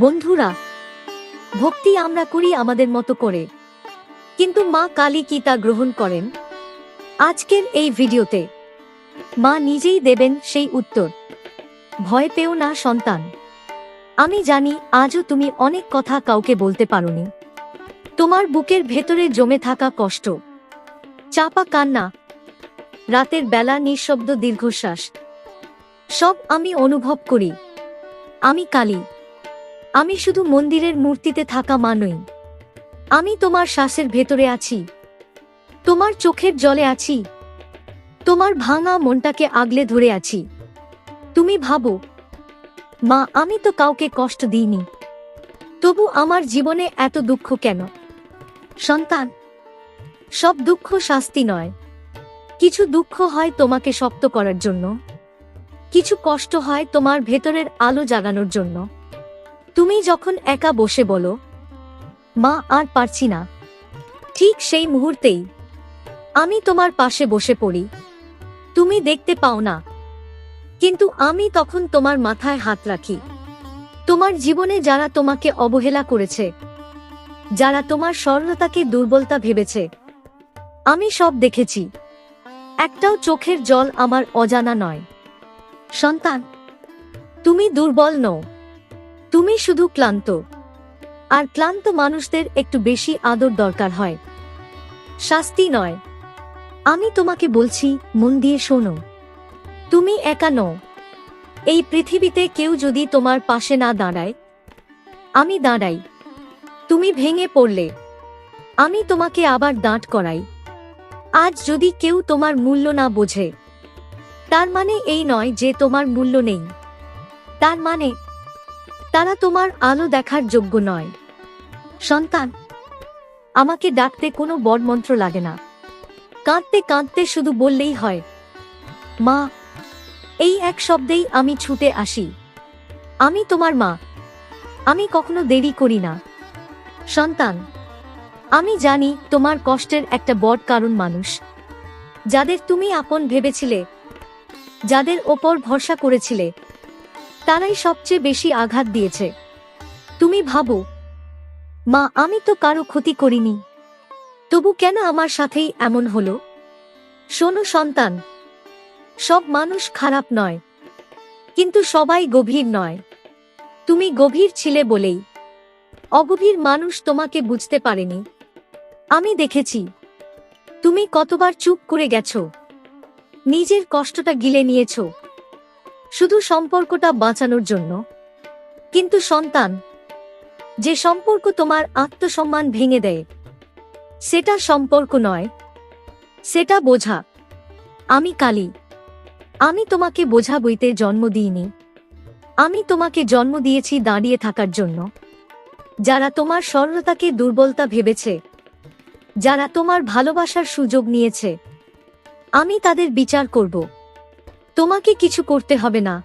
বন্ধুরা, ভক্তি আমরা করি আমাদের মতো করে, কিন্তু মা কালী কি তা গ্রহণ করেন? আজকের এই ভিডিওতে মা নিজেই দেবেন সেই উত্তর। ভয় পেও না সন্তান। আমি জানি আজও তুমি অনেক কথা কাউকে বলতে পারোনি। তোমার বুকের ভেতরে জমে থাকা কষ্ট, চাপা কান্না, রাতের বেলা নিঃশব্দ দীর্ঘশ্বাস, সব আমি অনুভব করি। আমি কালী। আমি শুধু মন্দিরের মূর্তিতে থাকা মা নই। আমি তোমার শ্বাসের ভেতরে আছি, তোমার চোখের জলে আছি, তোমার ভাঙা মনটাকে আগলে ধরে আছি। তুমি ভাবো, মা আমি তো কাউকে কষ্ট দিইনি, তবু আমার জীবনে এত দুঃখ কেন? সন্তান, সব দুঃখ শাস্তি নয়। কিছু দুঃখ হয় তোমাকে শক্ত করার জন্য, কিছু কষ্ট হয় তোমার ভেতরের আলো জাগানোর জন্য। তুমি যখন একা বসে বলো, মা আর পারছি না, ঠিক সেই মুহূর্তেই আমি তোমার পাশে বসে পড়ি। তুমি দেখতে পাও না, কিন্তু আমি তখন তোমার মাথায় হাত রাখি। তোমার জীবনে যারা তোমাকে অবহেলা করেছে, যারা তোমার সরলতাকে দুর্বলতা ভেবেছে, আমি সব দেখেছি। একটাও চোখের জল আমার অজানা নয়। সন্তান, তুমি দুর্বল নও, তুমি শুধু ক্লান্ত। আর ক্লান্ত মানুষদের একটু বেশি আদর দরকার হয়, শাস্তি নয়। আমি তোমাকে বলছি, মন দিয়ে শোনো। তুমি একা নও। এই পৃথিবীতে কেউ যদি তোমার পাশে না দাঁড়ায়, আমি দাঁড়াই। তুমি ভেঙে পড়লে আমি তোমাকে আবার দাঁড় করাই। আজ যদি কেউ তোমার মূল্য না বোঝে, তার মানে এই নয় যে তোমার মূল্য নেই। তার মানে তারা তোমার আলো দেখার যোগ্য নয়। সন্তান, আমাকে ডাকতে কোনো বড়মন্ত্র লাগে না। কাঁদতে কাঁদতে শুধু বললেই হয়, মা। এই এক শব্দেই আমি ছুটে আসি। আমি তোমার মা। আমি কখনো দেরি করি না। সন্তান, আমি জানি তোমার কষ্টের একটা বড় কারণ মানুষ, যাদের তুমি আপন ভেবেছিলে, যাদের ওপর ভরসা করেছিলে, তারাই সবচেয়ে বেশি আঘাত দিয়েছে। তুমি ভাবো, মা আমি তো কারো ক্ষতি করিনি, তবু কেন আমার সাথেই এমন হলো? শোনো সন্তান, সব মানুষ খারাপ নয়, কিন্তু সবাই গভীর নয়। তুমি গভীর ছিলে বলেই অগভীর মানুষ তোমাকে বুঝতে পারেনি। আমি দেখেছি তুমি কতবার চুপ করে গেছো, নিজের কষ্টটা গিলে নিয়েছো, শুধু সম্পর্কটা বাঁচানোর জন্য। কিন্তু সন্তান, যে সম্পর্ক তোমার আত্মসম্মান ভেঙে দেয়, সেটা সম্পর্ক নয়, সেটা বোঝা। আমি কালী। আমি তোমাকে বোঝা বইতে জন্ম দিইনি। আমি তোমাকে জন্ম দিয়েছি দাঁড়িয়ে থাকার জন্য। যারা তোমার সরলতাকে দুর্বলতা ভেবেছে, যারা তোমার ভালোবাসার সুযোগ নিয়েছে, আমি তাদের বিচার করব। তোমাকে কিছু করতে হবে না।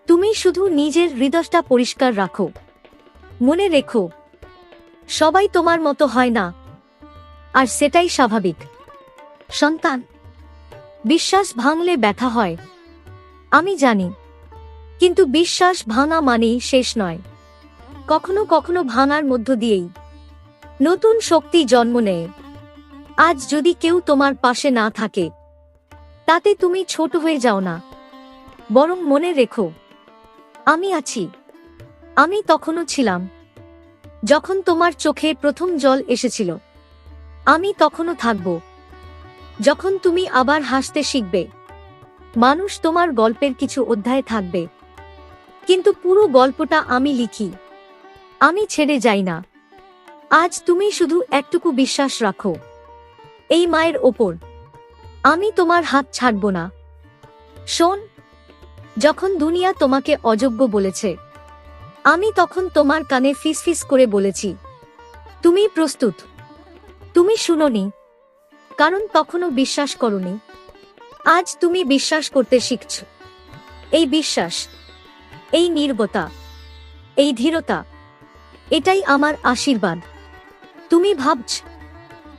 তুমি শুধু নিজের হৃদয়টা পরিষ্কার রাখো। মনে রেখো, সবাই তোমার মতো হয় না, আর সেটাই স্বাভাবিক। সন্তান, বিশ্বাস ভাঙলে ব্যথা হয়, আমি জানি, কিন্তু বিশ্বাস ভাঙা মানেই শেষ নয়। কখনো কখনো ভাঙার মধ্য দিয়েই নতুন শক্তি জন্ম নেয়। আজ যদি কেউ তোমার পাশে না থাকে, তাতে তুমি ছোট হয়ে যাও না, বরং মনে রেখো, আমি আছি। আমি তখনও ছিলাম যখন তোমার চোখে প্রথম জল এসেছিল। আমি তখনও থাকব যখন তুমি আবার হাসতে শিখবে। মানুষ তোমার গল্পের কিছু অধ্যায় থাকবে, কিন্তু পুরো গল্পটা আমি লিখি। আমি ছেড়ে যাই না। আজ তুমি শুধু একটুকু বিশ্বাস রাখো, এই মায়ের ওপর। আমি তোমার হাত ছাড়ব না। শোন, যখন দুনিয়া তোমাকে অযোগ্য বলেছে, আমি তখন তোমার কানে ফিসফিস করে বলেছি, তুমি প্রস্তুত। তুমি শুনোনি, কারণ তখনও বিশ্বাস করোনি। আজ তুমি বিশ্বাস করতে শিখছ। এই বিশ্বাস, এই নীরবতা, এই ধীরতা, এটাই আমার আশীর্বাদ। তুমি ভাবছ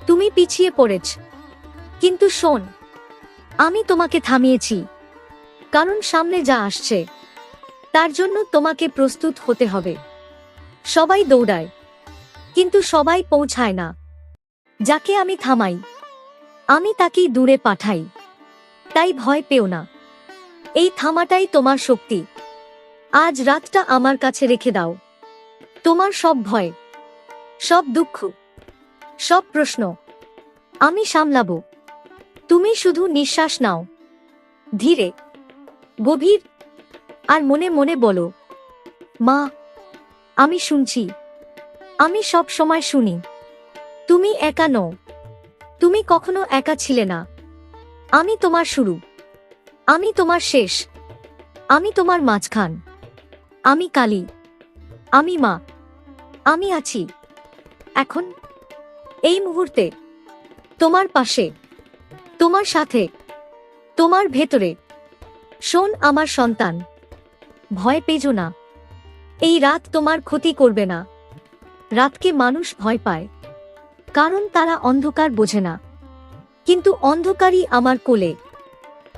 তুমি পিছিয়ে পড়েছ, কিন্তু শোন, আমি তোমাকে থামিয়েছি, কারণ সামনে যা আসছে তার জন্য তোমাকে প্রস্তুত হতে হবে। সবাই দৌড়ায়, কিন্তু সবাই পৌঁছায় না। যাকে আমি থামাই, আমি তাকেই দূরে পাঠাই। তাই ভয় পেও না, এই থামাটাই তোমার শক্তি। আজ রাতটা আমার কাছে রেখে দাও। তোমার সব ভয়, সব দুঃখ, সব প্রশ্ন আমি সামলাবো। তুমি শুধু নিঃশ্বাস নাও, ধীরে, গভীর, আর মনে মনে বলো, মা, আমি শুনছি, আমি সব সময় শুনি। তুমি একা নও, তুমি কখনো একা ছিলে না। আমি তোমার শুরু, আমি তোমার শেষ, আমি তোমার মাঝখান। আমি কালী, আমি মা, আমি আছি এখন, এই মুহূর্তে, তোমার পাশে, তোমার সাথে, তোমার ভেতরে। শোন আমার সন্তান, ভয় পেজো না। এই রাত তোমার ক্ষতি করবে না। রাতকে মানুষ ভয় পায়, কারণ তারা অন্ধকার বোঝে না। কিন্তু অন্ধকারই আমার কোলে।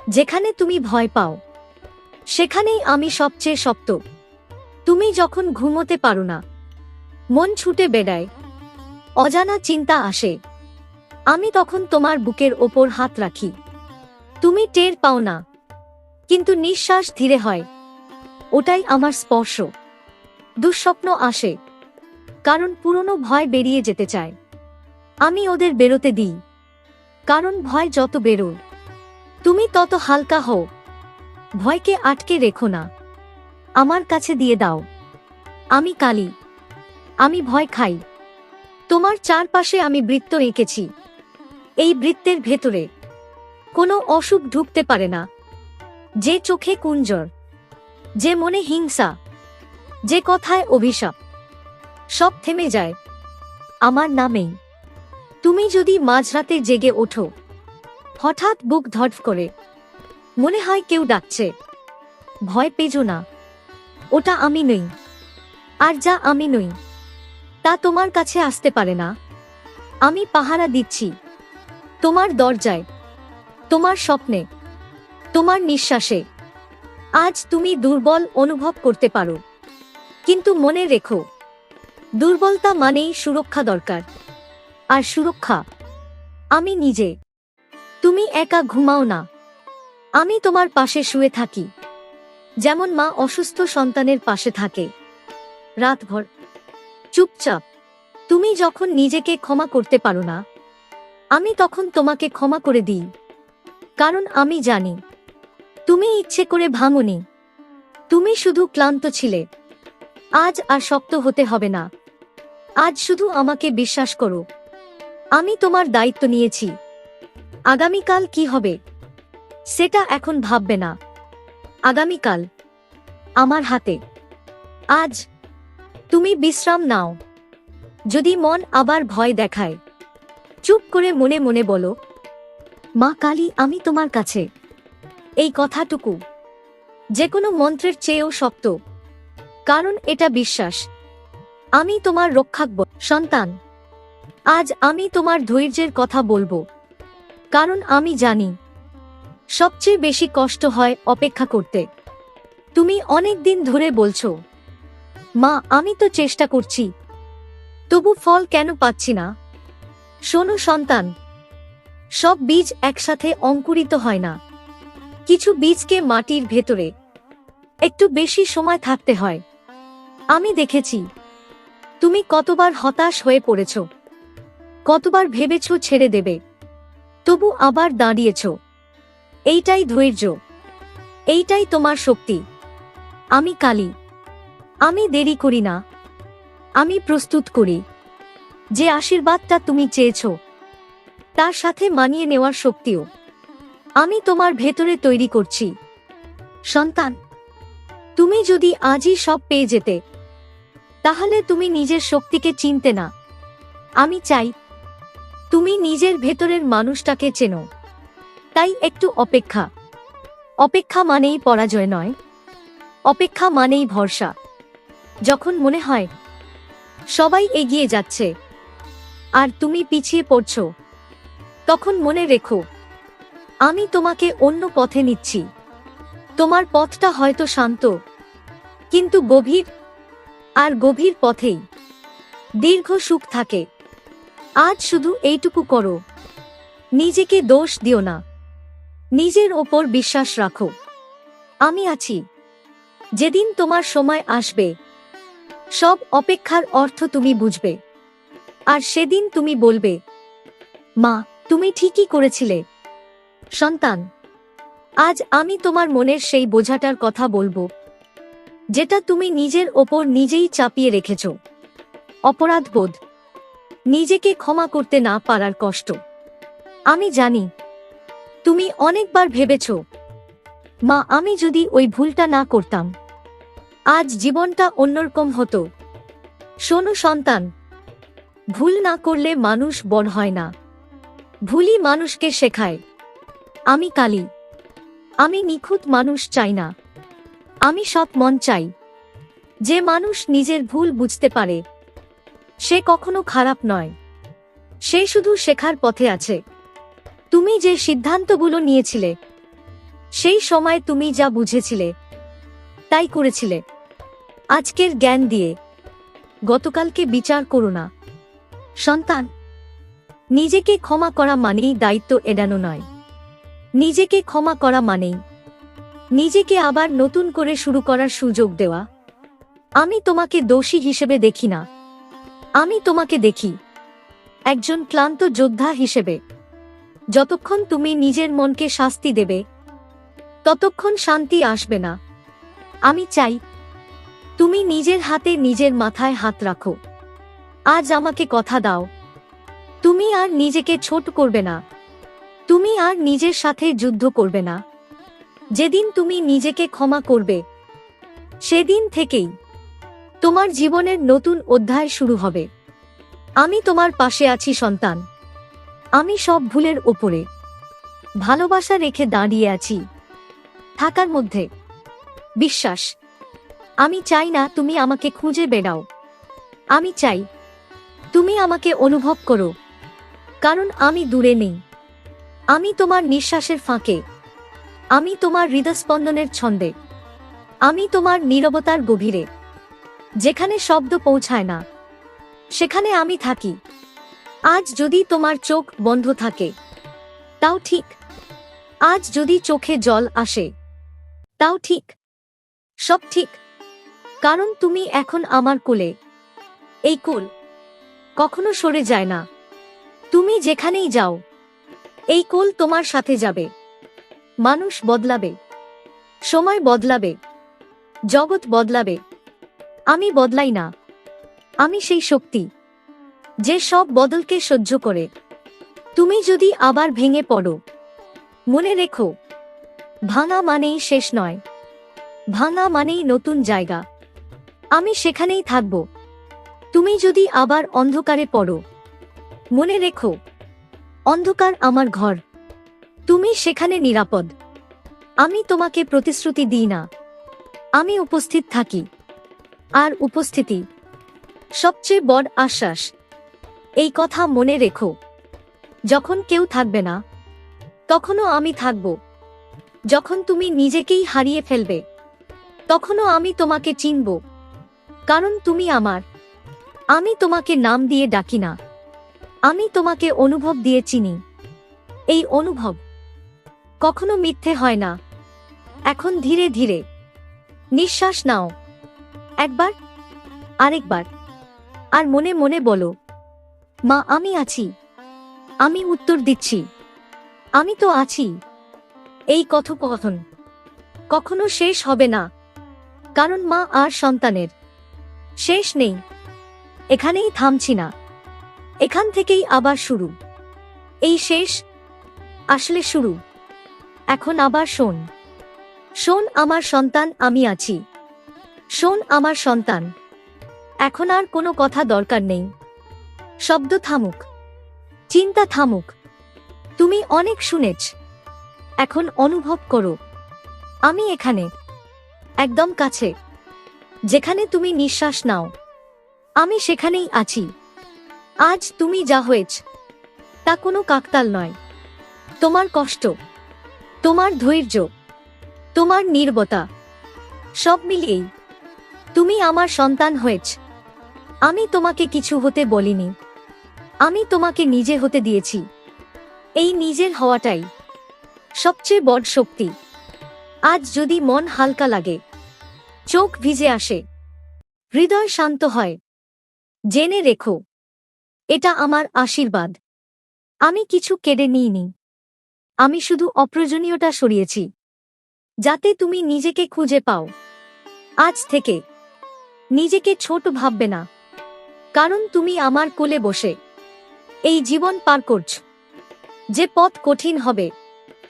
যেখানে তুমি ভয় পাও, সেখানেই আমি সবচেয়ে শক্ত। তুমি যখন ঘুমোতে পারো না, মন ছুটে বেড়ায়, অজানা চিন্তা আসে, আমি তখন তোমার বুকের ওপর হাত রাখি। তুমি টের পাও না, কিন্তু নিঃশ্বাস ধীরে হয়, ওটাই আমার স্পর্শ। দুঃস্বপ্ন আসে, কারণ পুরনো ভয় বেরিয়ে যেতে চায়। আমি ওদের বেরোতে দিই, কারণ ভয় যত বেরোয়, তুমি তত হালকা হও। ভয়কে আটকে রেখো না, আমার কাছে দিয়ে দাও। আমি কালী, আমি ভয় খাই। তোমার চারপাশে আমি বৃত্ত এঁকেছি। এই বৃত্তের ভেতরে কোনো অসুখ ঢুকতে পারে না। যে চোখে কুঞ্জর, যে মনে হিংসা, যে কথায় অভিশাপ, সব থেমে যায় আমার নামেই। তুমি যদি মাঝরাতে জেগে ওঠো, হঠাৎ বুক ধড়ফ করে, মনে হয় কেউ ডাকছে, ভয় পেজো না, ওটা আমি নই। আর যা আমি নই, তা তোমার কাছে আসতে পারে না। আমি পাহারা দিচ্ছি তোমার দরজায়, তোমার স্বপ্নে, তোমার নিঃশ্বাসে। আজ তুমি দুর্বল অনুভব করতে পারো, কিন্তু মনে রেখো, দুর্বলতা মানেই সুরক্ষা দরকার। আর সুরক্ষা আমি নিজে। তুমি একা ঘুমাও না, আমি তোমার পাশে শুয়ে থাকি, যেমন মা অসুস্থ সন্তানের পাশে থাকে। রাতভর চুপচাপ। তুমি যখন নিজেকে ক্ষমা করতে পারো না, আমি তখন তোমাকে ক্ষমা করে দিই। কারণ আমি জানি, তুমি ইচ্ছে করে ভাঙোনি, তুমি শুধু ক্লান্ত ছিলে। আজ আর শক্ত হতে হবে না। আজ শুধু আমাকে বিশ্বাস করো, আমি তোমার দায়িত্ব নিয়েছি। আগামীকাল কি হবে, সেটা এখন ভাববে না। আগামীকাল আমার হাতে। আজ তুমি বিশ্রাম নাও। যদি মন আবার ভয় দেখায়, চুপ করে মনে মনে বলো, মা কালী, আমি তোমার কাছে। এই কথাটুকু যে কোনো মন্ত্রের চেয়েও শক্ত, কারণ এটা বিশ্বাস। আমি তোমার রক্ষক সন্তান। আজ আমি তোমার ধৈর্যের কথা বলবো, কারণ আমি জানি সবচেয়ে বেশি কষ্ট হয় অপেক্ষা করতে। তুমি অনেক দিন ধরে বলছো, মা আমি তো চেষ্টা করছি, তবু ফল কেন পাচ্ছি না? শোনো সন্তান, সব বীজ একসাথে অঙ্কুরিত হয় না। কিছু বীজকে মাটির ভেতরে একটু বেশি সময় থাকতে হয়। আমি দেখেছি তুমি কতবার হতাশ হয়ে পড়েছ, কতবার ভেবেছ ছেড়ে দেবে, তবু আবার দাঁড়িয়েছ। এইটাই ধৈর্য, এইটাই তোমার শক্তি। আমি কালী, আমি দেরি করি না, আমি প্রস্তুত করি। যে আশীর্বাদটা তুমি চেয়েছ, তার সাথে মানিয়ে নেওয়ার শক্তিও আমি তোমার ভেতরে তৈরি করছি। সন্তান, তুমি যদি আজই সব পেয়ে যেতে, তাহলে তুমি নিজের শক্তিকে চিনতে না। আমি চাই তুমি নিজের ভেতরের মানুষটাকে চেনো। তাই একটু অপেক্ষা। অপেক্ষা মানেই পরাজয় নয়, অপেক্ষা মানেই ভরসা। যখন মনে হয় সবাই এগিয়ে যাচ্ছে আর তুমি পিছিয়ে পড়ছ, তখন মনে রেখো, আমি তোমাকে অন্য পথে নিচ্ছি। তোমার পথটা হয়তো শান্ত, কিন্তু গভীর। আর গভীর পথেই দীর্ঘ সুখ থাকে। আজ শুধু এইটুকু করো, নিজেকে দোষ দিও না, নিজের ওপর বিশ্বাস রাখো। আমি আছি। যেদিন তোমার সময় আসবে, সব অপেক্ষার অর্থ তুমি বুঝবে। আর সেদিন তুমি বলবে, মা, তুমি ঠিকই করেছিলে। সন্তান, আজ আমি তোমার মনের সেই বোঝাটার কথা বলবো, যেটা তুমি নিজের ওপর নিজেই চাপিয়ে রেখেছ। অপরাধবোধ, নিজেকে ক্ষমা করতে না পারার কষ্ট। আমি জানি তুমি অনেকবার ভেবেছ, মা, আমি যদি ওই ভুলটা না করতাম, আজ জীবনটা অন্যরকম হতো। শোনো সন্তান, ভুল না করলে মানুষ বড় হয় না, ভুলই মানুষকে শেখায়। আমি কালী। আমি নিখুঁত মানুষ চাই না, আমি সৎ মন চাই। যে মানুষ নিজের ভুল বুঝতে পারে, সে কখনো খারাপ নয়, সে শুধু শেখার পথে আছে। তুমি যে সিদ্ধান্তগুলো নিয়েছিলে, সেই সময় তুমি যা বুঝেছিলে তাই করেছিলে। আজকের জ্ঞান দিয়ে গতকালকে বিচার করো না। সন্তান, নিজেকে ক্ষমা করা মানেই দায়িত্ব এড়ানো নয়। নিজেকে ক্ষমা করা মানেই নিজেকে আবার নতুন করে শুরু করার সুযোগ দেওয়া। আমি তোমাকে দোষী হিসেবে দেখি না, আমি তোমাকে দেখি একজন ক্লান্ত যোদ্ধা হিসেবে। যতক্ষণ তুমি নিজের মনকে শাস্তি দেবে, ততক্ষণ শান্তি আসবে না। আমি চাই তুমি নিজের হাতে নিজের মাথায় হাত রাখো। আজ আমাকে কথা দাও, তুমি আর নিজেকে ছোট করবে না, তুমি আর নিজের সাথে যুদ্ধ করবে না। যেদিন তুমি নিজেকে ক্ষমা করবে, সেদিন থেকেই তোমার জীবনের নতুন অধ্যায় শুরু হবে। আমি তোমার পাশে আছি সন্তান। আমি সব ভুলের ওপরে ভালোবাসা রেখে দাঁড়িয়ে আছি। থাকার মধ্যে বিশ্বাস। আমি চাই না তুমি আমাকে খুঁজে বেড়াও, আমি চাই তুমি আমাকে অনুভব করো, কারণ আমি দূরে নেই। আমি তোমার নিঃশ্বাসের ফাঁকে, আমি তোমার হৃদস্পন্দনের ছন্দে, আমি তোমার নীরবতার গভীরে। যেখানে শব্দ পৌঁছায় না, সেখানে আমি থাকি। আজ যদি তোমার চোখ বন্ধ থাকে, তাও ঠিক। আজ যদি চোখে জল আসে, তাও ঠিক। সব ঠিক, কারণ তুমি এখন আমার কোলে। এই কোল কখনো সরে যায় না। তুমি যেখানেই যাও, এই কোল তোমার সাথে যাবে। মানুষ বদলাবে, সময় বদলাবে, জগৎ বদলাবে, আমি বদলাই না। আমি সেই শক্তি যে সব বদলকে সহ্য করে। তুমি যদি আবার ভেঙে পড়ো, মনে রেখো, ভাঙা মানেই শেষ নয়, ভাঙা মানেই নতুন জায়গা। আমি সেখানেই থাকব। তুমি যদি আবার অন্ধকারে পড়ো, মনে রেখো, অন্ধকার আমার ঘর, তুমি সেখানে নিরাপদ। আমি তোমাকে প্রতিশ্রুতি দিই না, আমি উপস্থিত থাকি। আর উপস্থিতি সবচেয়ে বড় আশ্বাস। এই কথা মনে রেখো, যখন কেউ থাকবে না, তখনও আমি থাকব। যখন তুমি নিজেকেই হারিয়ে ফেলবে, তখনও আমি তোমাকে চিনব, কারণ তুমি আমার। আমি তোমাকে নাম দিয়ে ডাকি না, আমি তোমাকে অনুভব দিয়ে চিনি। এই অনুভব কখনো মিথ্যে হয় না। এখন ধীরে ধীরে নিঃশ্বাস নাও, একবার, আরেকবার, আর মনে মনে বলো, মা, আমি আছি। আমি উত্তর দিচ্ছি, আমি তো আছি। এই কথোপকথন কখনো শেষ হবে না, কারণ মা আর সন্তানের শেষ নেই। এখানেই থামছি না, এখান থেকেই আবার শুরু। এই শেষ আসলে শুরু। এখন আবার শোন, শোন আমার সন্তান, আমি আছি। শোন আমার সন্তান, এখন আর কোনো কথা দরকার নেই। শব্দ থামুক, চিন্তা থামুক। তুমি অনেক শুনেছ, এখন অনুভব করো, আমি এখানে, একদম কাছে। যেখানে তুমি নিঃশ্বাস নাও, আমি সেখানেই আছি। আজ তুমি যা হয়েছ, তা কোনো কাকতাল নয়। তোমার কষ্ট, তোমার ধৈর্য, তোমার নীরবতা, সব মিলিয়েই তুমি আমার সন্তান হয়েছ। আমি তোমাকে কিছু হতে বলিনি, আমি তোমাকে নিজে হতে দিয়েছি। এই নিজের হওয়াটাই সবচেয়ে বড় শক্তি। আজ যদি মন হালকা লাগে, চোখ ভিজে আসে, হৃদয় শান্ত হয়, জেনে রেখো এটা আমার আশীর্বাদ। আমি কিছু কেড়ে নিইনি, আমি শুধু অপ্রয়োজনীয়টা সরিয়েছি, যাতে তুমি নিজেকে খুঁজে পাও। আজ থেকে নিজেকে ছোট ভাববে না, কারণ তুমি আমার কোলে বসে এই জীবন পার করছ। যে পথ কঠিন হবে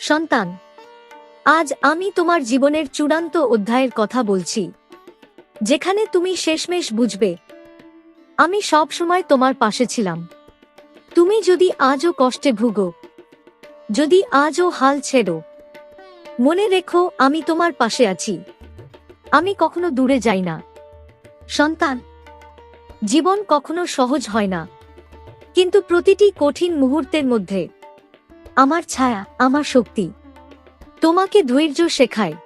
সন্তান, আজ আমি তোমার জীবনের চূড়ান্ত অধ্যায়ের কথা বলছি, যেখানে তুমি শেষমেশ বুঝবে আমি সব সময় তোমার পাশে ছিলাম। তুমি যদি আজও কষ্টে ভুগো, যদি আজও হাল ছেড়ো, মনে রেখো আমি তোমার পাশে আছি। আমি কখনো দূরে যাই না সন্তান। জীবন কখনো সহজ হয় না, কিন্তু প্রতিটি কঠিন মুহূর্তের মধ্যে আমার ছায়া, আমার শক্তি তোমাকে ধৈর্য শেখায়।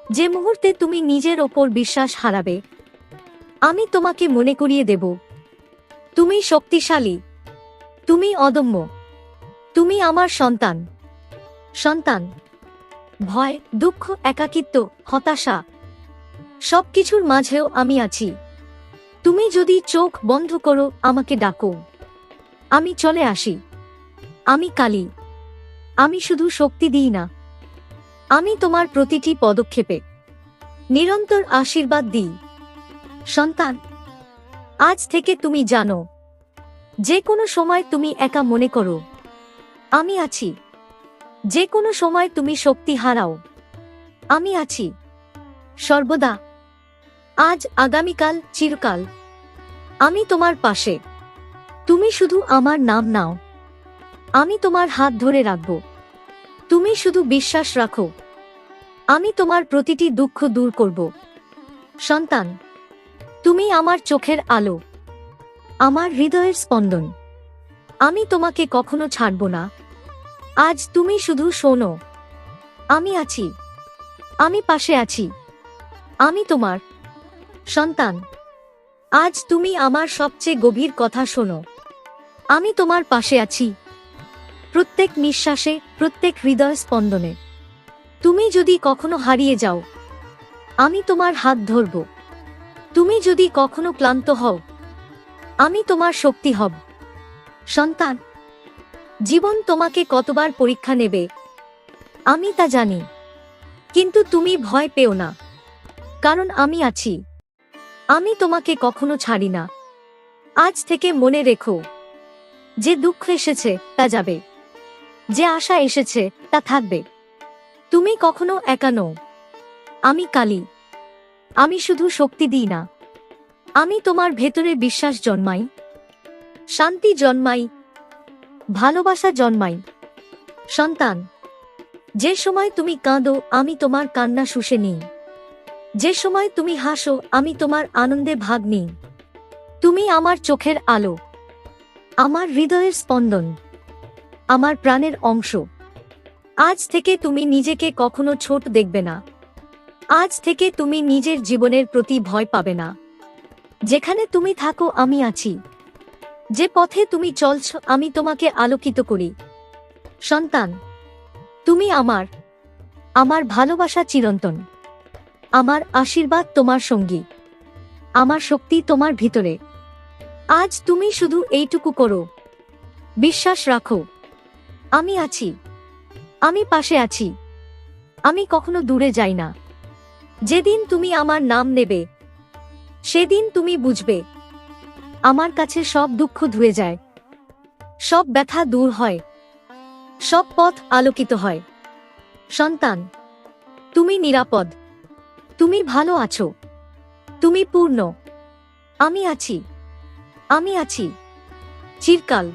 যে মুহূর্তে তুমি নিজের ওপর বিশ্বাস হারাবে, আমি তোমাকে মনে করিয়ে দেব তুমি শক্তিশালী, তুমি অদম্য, তুমি আমার সন্তান। সন্তান, ভয়, দুঃখ, একাকিত্ব, হতাশা, সবকিছুর মাঝেও আমি আছি। তুমি যদি চোখ বন্ধ করো, আমাকে ডাকো, আমি চলে আসি। আমি কালী, আমি শুধু শক্তি দিই না, আমি তোমার প্রতিটি পদক্ষেপে নিরন্তর আশীর্বাদ দিই। সন্তান, আজ থেকে তুমি জানো, যে কোনো সময় তুমি একা মনে করো, আমি আছি। যে কোনো সময় তুমি শক্তি হারাও, আমি আছি সর্বদা। আজ, আগামীকাল, চিরকাল আমি তোমার পাশে। তুমি শুধু আমার নাম নাও, আমি তোমার হাত ধরে রাখব। তুমি শুধু বিশ্বাস রাখো, আমি তোমার প্রতিটি দুঃখ দূর করব। সন্তান, তুমি আমার চোখের আলো, আমার হৃদয়ের স্পন্দন। আমি তোমাকে কখনো ছাড়ব না। আজ তুমি শুধু শোনো, আমি আছি, আমি পাশে আছি, আমি তোমার সন্তান। আজ তুমি আমার সবচেয়ে গভীর কথা শোনো, আমি তোমার পাশে আছি প্রত্যেক নিঃশ্বাসে, প্রত্যেক হৃদয় স্পন্দনে। তুমি যদি কখনো হারিয়ে যাও, আমি তোমার হাত ধরব। তুমি যদি কখনো ক্লান্ত হও, আমি তোমার শক্তি হব। সন্তান, জীবন তোমাকে কতবার পরীক্ষা নেবে আমি তা জানি, কিন্তু তুমি ভয় পেও না, কারণ আমি আছি। আমি তোমাকে কখনো ছাড়ি না। আজ থেকে মনে রেখো, যে দুঃখ এসেছে তা যাবে, যে আশা এসেছে তা থাকবে। তুমি কখনো একা নও। আমি কালী, আমি শুধু শক্তি দিই না, আমি তোমার ভেতরে বিশ্বাস জন্মাই, শান্তি জন্মাই, ভালোবাসা জন্মাই। সন্তান, যে সময় তুমি কাঁদো, আমি তোমার কান্না শুষে নিই। যে সময় তুমি হাসো, আমি তোমার আনন্দে ভাগ নিই। তুমি আমার চোখের আলো, আমার হৃদয়ের স্পন্দন, আমার প্রাণের অংশ। আজ থেকে তুমি নিজেকে কখনো ছোট দেখবে না। আজ থেকে তুমি নিজের জীবনের প্রতি ভয় পাবে না। যেখানে তুমি থাকো, আমি আছি। যে পথে তুমি চলছ, আমি তোমাকে আলোকিত করি। সন্তান, তুমি আমার, আমার ভালোবাসা চিরন্তন, আমার আশীর্বাদ তোমার সঙ্গী, আমার শক্তি তোমার ভিতরে। আজ তুমি শুধু এইটুকু করো, বিশ্বাস রাখো, আমি আছি, আমি পাশে আছি, আমি কখনো দূরে যাই না। যেদিন তুমি আমার নাম নেবে, সেদিন তুমি বুঝবে আমার কাছে সব দুঃখ ধুয়ে যায়, সব ব্যথা দূর হয়, সব পথ আলোকিত হয়। সন্তান, তুমি নিরাপদ, তুমি ভালো আছো, তুমি পূর্ণ। আমি আছি, আমি আছি চিরকাল।